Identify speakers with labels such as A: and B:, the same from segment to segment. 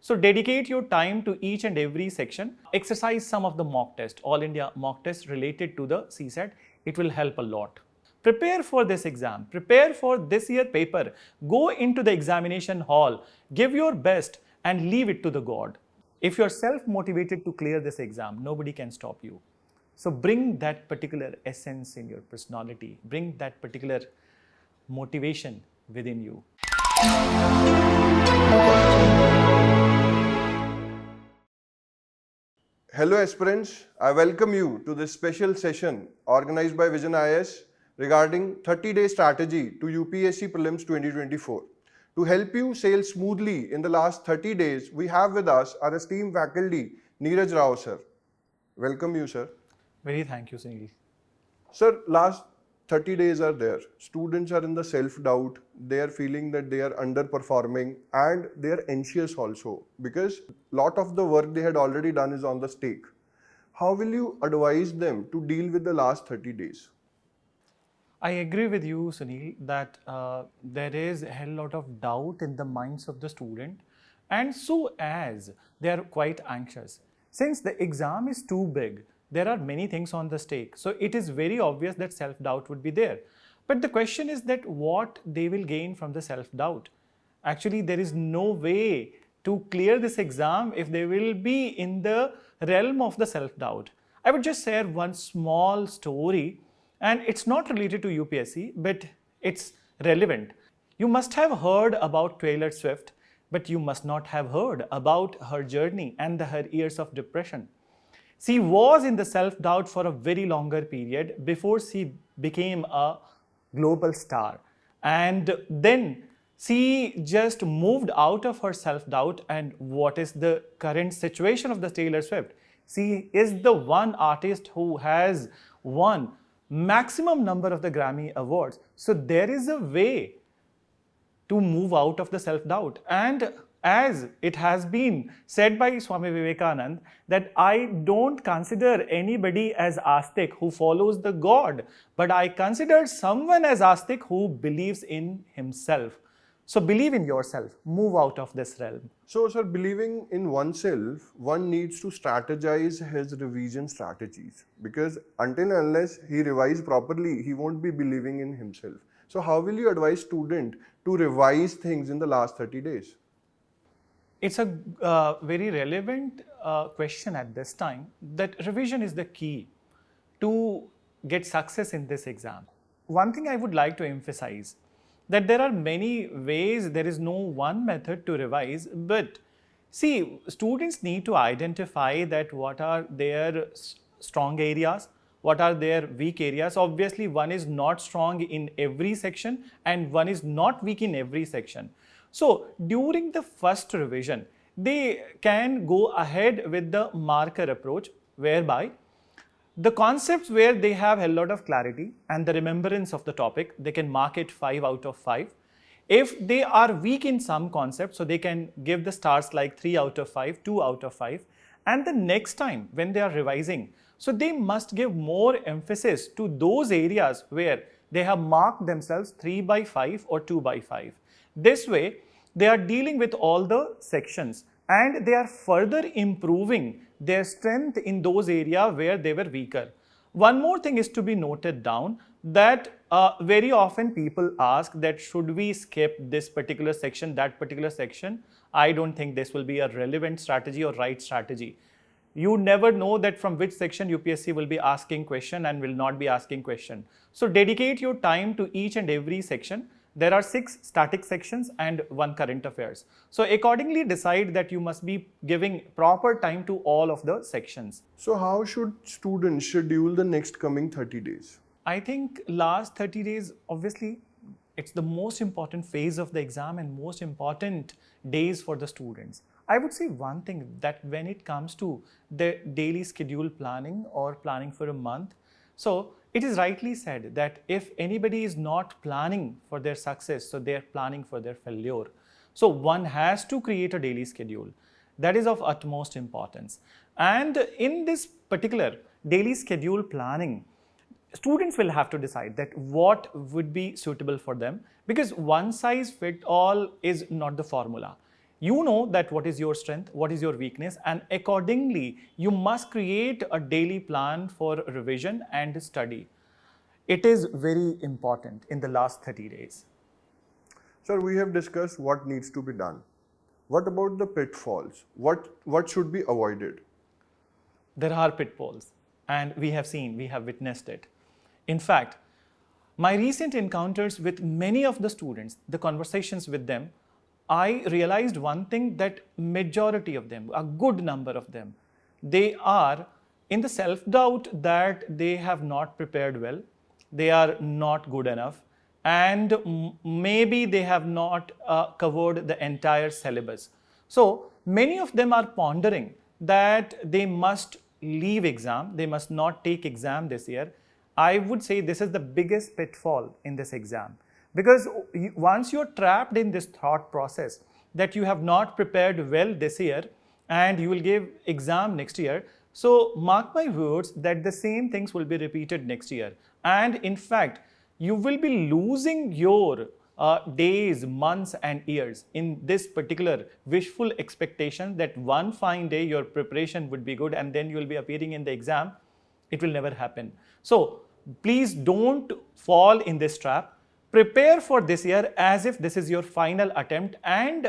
A: So dedicate your time to each and every section. Exercise some of the mock tests, all India mock tests related to the CSAT. It will help a lot. Prepare for this exam. Prepare for this year paper. Go into the examination hall. Give your best and leave it to the God. If you're self-motivated to clear this exam, nobody can stop you. So bring that particular essence in your personality. Bring that particular motivation within you.
B: Hello aspirants, I welcome you to this special session organized by VisionIAS regarding 30-day strategy to UPSC Prelims 2024. To help you sail smoothly in the last 30 days, we have with us our esteemed faculty, Neeraj Rao sir. Welcome you sir.
A: Very thank you, Sunil.
B: Sir, last 30 days are there. Students are in the self-doubt. They are feeling that they are underperforming and they are anxious also because a lot of the work they had already done is on the stake. How will you advise them to deal with the last 30 days?
A: I agree with you, Sunil, that there is a hell lot of doubt in the minds of the student, and so as they are quite anxious. Since the exam is too big, there are many things on the stake. So it is very obvious that self-doubt would be there. But the question is that what they will gain from the self-doubt. Actually, there is no way to clear this exam if they will be in the realm of the self-doubt. I would just share one small story, and it's not related to UPSC, but it's relevant. You must have heard about Taylor Swift, but you must not have heard about her journey and her years of depression. She was in the self-doubt for a very longer period before she became a global star. And then she just moved out of her self-doubt. And what is the current situation of the Taylor Swift? She is the one artist who has won maximum number of the Grammy Awards. So there is a way to move out of the self-doubt. And as it has been said by Swami Vivekananda, that I don't consider anybody as astic who follows the God, but I consider someone as astic who believes in himself. So believe in yourself, move out of this realm.
B: So sir, believing in oneself, one needs to strategize his revision strategies because until and unless he revises properly, he won't be believing in himself. So how will you advise student to revise things in the last 30 days?
A: It's a very relevant question at this time, that revision is the key to get success in this exam. One thing I would like to emphasize, that there are many ways, there is no one method to revise, but see, students need to identify that what are their strong areas, what are their weak areas. Obviously, one is not strong in every section and one is not weak in every section. So during the first revision, they can go ahead with the marker approach, whereby the concepts where they have a lot of clarity and the remembrance of the topic, they can mark it 5 out of 5. If they are weak in some concepts, so they can give the stars like 3 out of 5, 2 out of 5. And the next time when they are revising, so they must give more emphasis to those areas where they have marked themselves 3 by 5 or 2 by 5. This way, they are dealing with all the sections and they are further improving their strength in those areas where they were weaker. One more thing is to be noted down, that very often people ask that should we skip this particular section, that particular section. I don't think this will be a relevant strategy or right strategy. You never know that from which section UPSC will be asking question and will not be asking question. So dedicate your time to each and every section. There are 6 static sections and 1 current affairs. So accordingly decide that you must be giving proper time to all of the sections.
B: So how should students schedule the next coming 30 days?
A: I think last 30 days, obviously, it's the most important phase of the exam and most important days for the students. I would say one thing, that when it comes to the daily schedule planning or planning for a month, so it is rightly said that if anybody is not planning for their success, so they are planning for their failure. So one has to create a daily schedule. That is of utmost importance. And in this particular daily schedule planning, students will have to decide that what would be suitable for them, because one size fit all is not the formula. You know that what is your strength, what is your weakness, and accordingly, you must create a daily plan for revision and study. It is very important in the last 30 days.
B: Sir, we have discussed what needs to be done. What about the pitfalls? What should be avoided?
A: There are pitfalls, and we have witnessed it. In fact, my recent encounters with many of the students, the conversations with them, I realized one thing, that majority of them, a good number of them, they are in the self-doubt that they have not prepared well, they are not good enough, and maybe they have not covered the entire syllabus. So many of them are pondering that they must leave exam, they must not take exam this year. I would say this is the biggest pitfall in this exam, because once you're trapped in this thought process that you have not prepared well this year and you will give exam next year, so mark my words that the same things will be repeated next year. And in fact, you will be losing your days, months and years in this particular wishful expectation that one fine day your preparation would be good and then you will be appearing in the exam. It will never happen. So please don't fall in this trap. Prepare for this year as if this is your final attempt, and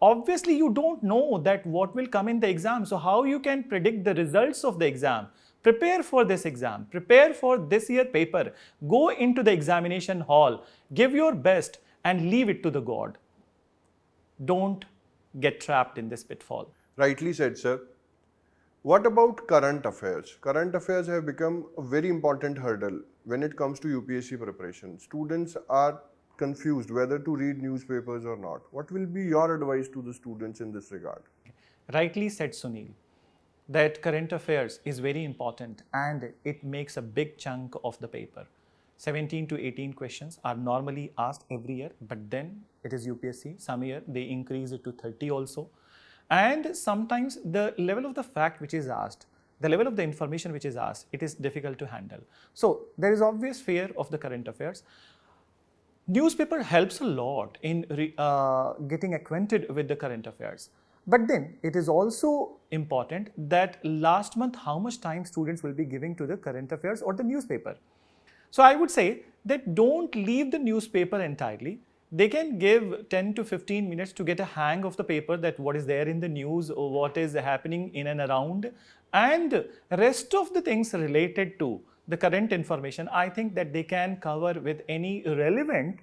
A: obviously you don't know that what will come in the exam. So how you can predict the results of the exam? Prepare for this exam, prepare for this year paper, go into the examination hall, give your best and leave it to the God. Don't get trapped in this pitfall.
B: Rightly said, sir. What about current affairs? Current affairs have become a very important hurdle when it comes to UPSC preparation. Students are confused whether to read newspapers or not. What will be your advice to the students in this regard?
A: Rightly said, Sunil, that current affairs is very important and it makes a big chunk of the paper. 17 to 18 questions are normally asked every year, but then it is UPSC. Some year they increase it to 30 also. And sometimes the level of the fact which is asked, the level of the information which is asked, it is difficult to handle. So there is obvious fear of the current affairs. Newspaper helps a lot in getting acquainted with the current affairs. But then it is also important that last month how much time students will be giving to the current affairs or the newspaper. So I would say that don't leave the newspaper entirely. They can give 10 to 15 minutes to get a hang of the paper, that what is there in the news or what is happening in and around, and rest of the things related to the current information, I think that they can cover with any relevant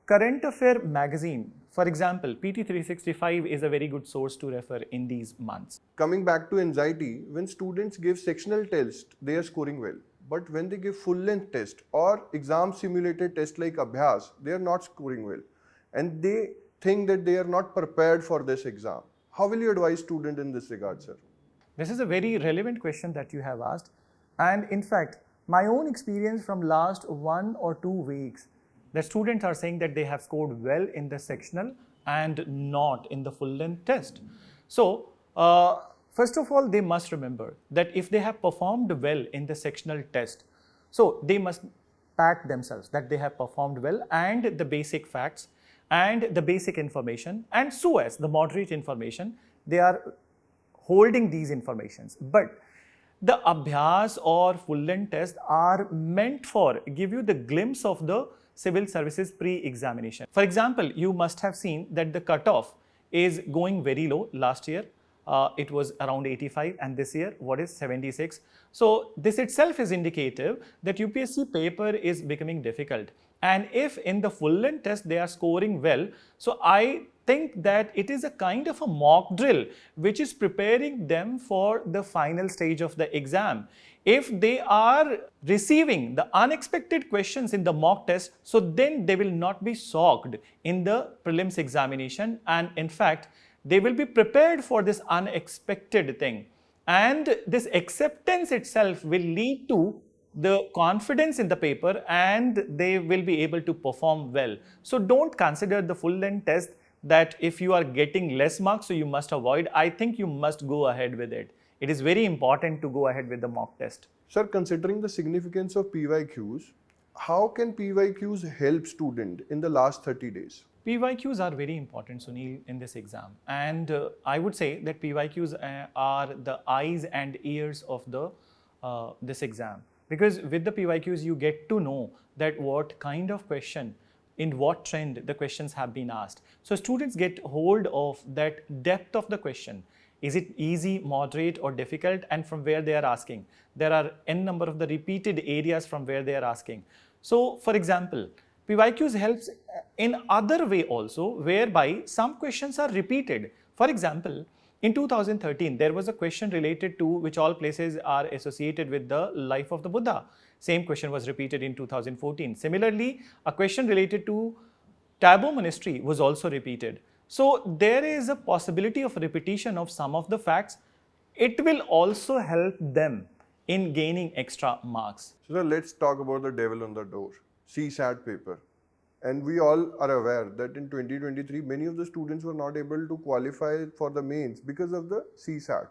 A: current affair magazine. For example, PT 365 is a very good source to refer in these months.
B: Coming back to anxiety, when students give sectional test, they are scoring well. But when they give full-length test or exam simulated test like Abhyas, they are not scoring well. And they think that they are not prepared for this exam. How will you advise students in this regard, sir?
A: This is a very relevant question that you have asked. And in fact, my own experience from last 1 or 2 weeks, the students are saying that they have scored well in the sectional and not in the full-length test. So, first of all, they must remember that if they have performed well in the sectional test, so they must pat themselves that they have performed well, and the basic facts and the basic information, and so as the moderate information, they are holding these informations. But the Abhyas or full-length test are meant for give you the glimpse of the civil services pre-examination. For example, you must have seen that the cutoff is going very low. Last year, it was around 85, and this year, what is 76? So this itself is indicative that UPSC paper is becoming difficult. And if in the full-length test they are scoring well, so I think that it is a kind of a mock drill which is preparing them for the final stage of the exam. If they are receiving the unexpected questions in the mock test, so then they will not be shocked in the prelims examination, and in fact, they will be prepared for this unexpected thing. And this acceptance itself will lead to the confidence in the paper, and they will be able to perform well. So don't consider the full-length test that if you are getting less marks, so you must avoid. I think you must go ahead with it. It is very important to go ahead with the mock test.
B: Sir, considering the significance of PYQs, how can PYQs help student in the last 30 days?
A: PYQs are very important, Sunil, in this exam. And I would say that PYQs are the eyes and ears of this exam. Because with the PYQs, you get to know that what kind of question, in what trend the questions have been asked. So students get hold of that depth of the question. Is it easy, moderate, or difficult, and from where they are asking? There are n number of the repeated areas from where they are asking. So, for example, PYQs helps in other way also, whereby some questions are repeated. For example, in 2013, there was a question related to which all places are associated with the life of the Buddha. Same question was repeated in 2014. Similarly, a question related to Tabo monastery was also repeated. So there is a possibility of repetition of some of the facts. It will also help them in gaining extra marks.
B: So let's talk about the devil on the door, CSAT paper. And we all are aware that in 2023, many of the students were not able to qualify for the mains because of the CSAT.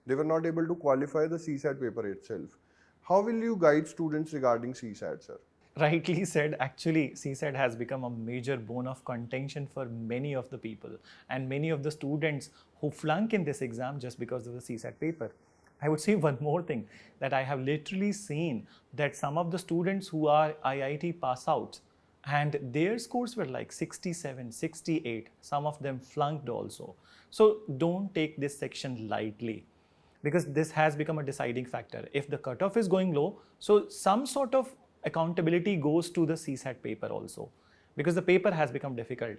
B: They were not able to qualify the CSAT paper itself. How will you guide students regarding CSAT, sir?
A: Rightly said, actually CSAT has become a major bone of contention for many of the people and many of the students who flunk in this exam just because of the CSAT paper. I would say one more thing, that I have literally seen that some of the students who are IIT pass outs and their scores were like 67, 68, some of them flunked also. So don't take this section lightly, because this has become a deciding factor. If the cutoff is going low, so some sort of accountability goes to the CSAT paper also, because the paper has become difficult.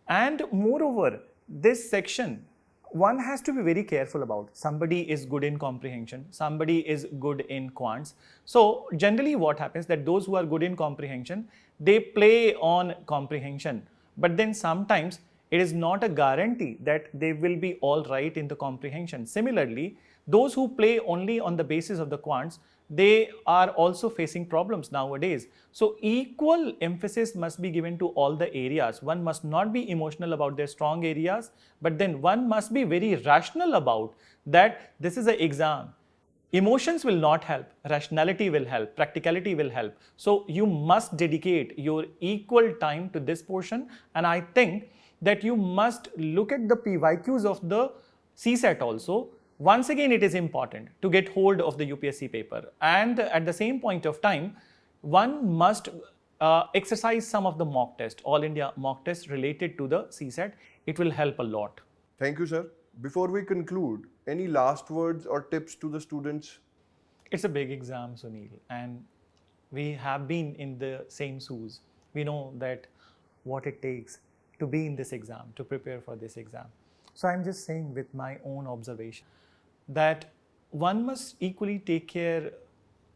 A: And moreover, this section, one has to be very careful about. Somebody is good in comprehension, somebody is good in quants. So generally what happens, that those who are good in comprehension, they play on comprehension, but then sometimes it is not a guarantee that they will be all right in the comprehension. Similarly, those who play only on the basis of the quants, they are also facing problems nowadays. So equal emphasis must be given to all the areas. One must not be emotional about their strong areas, but then one must be very rational about that this is an exam. Emotions will not help, rationality will help, practicality will help. So you must dedicate your equal time to this portion, and I think that you must look at the PYQs of the CSAT also. Once again, it is important to get hold of the UPSC paper, and at the same point of time, one must exercise some of the mock test, All India mock test related to the CSAT. It will help a lot.
B: Thank you, sir. Before we conclude, any last words or tips to the students?
A: It's a big exam, Sunil, and we have been in the same shoes. We know that what it takes to be in this exam, to prepare for this exam. So I'm just saying with my own observation that one must equally take care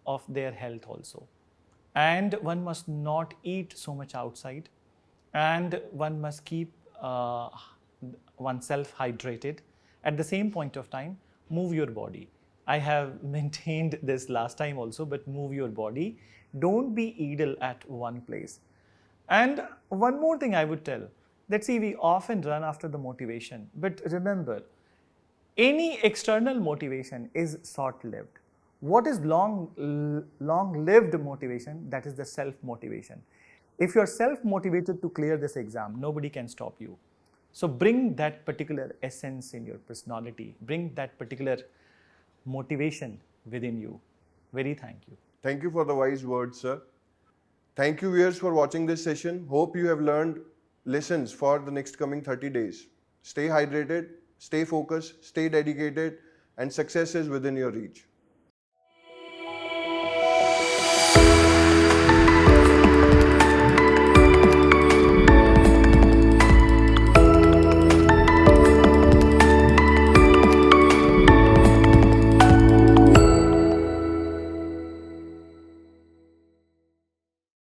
A: of their health also. And one must not eat so much outside. And one must keep oneself hydrated. At the same point of time, move your body. I have maintained this last time also, but move your body. Don't be idle at one place. And one more thing I would tell, that see, we often run after the motivation, but remember, any external motivation is short-lived. What is long-lived motivation? That is the self-motivation. If you're self-motivated to clear this exam, nobody can stop you. So bring that particular essence in your personality, bring that particular motivation within you. Very thank you.
B: Thank you for the wise words, sir. Thank you, viewers, for watching this session. Hope you have learned lessons for the next coming 30 days. Stay hydrated, stay focused, stay dedicated, and success is within your reach.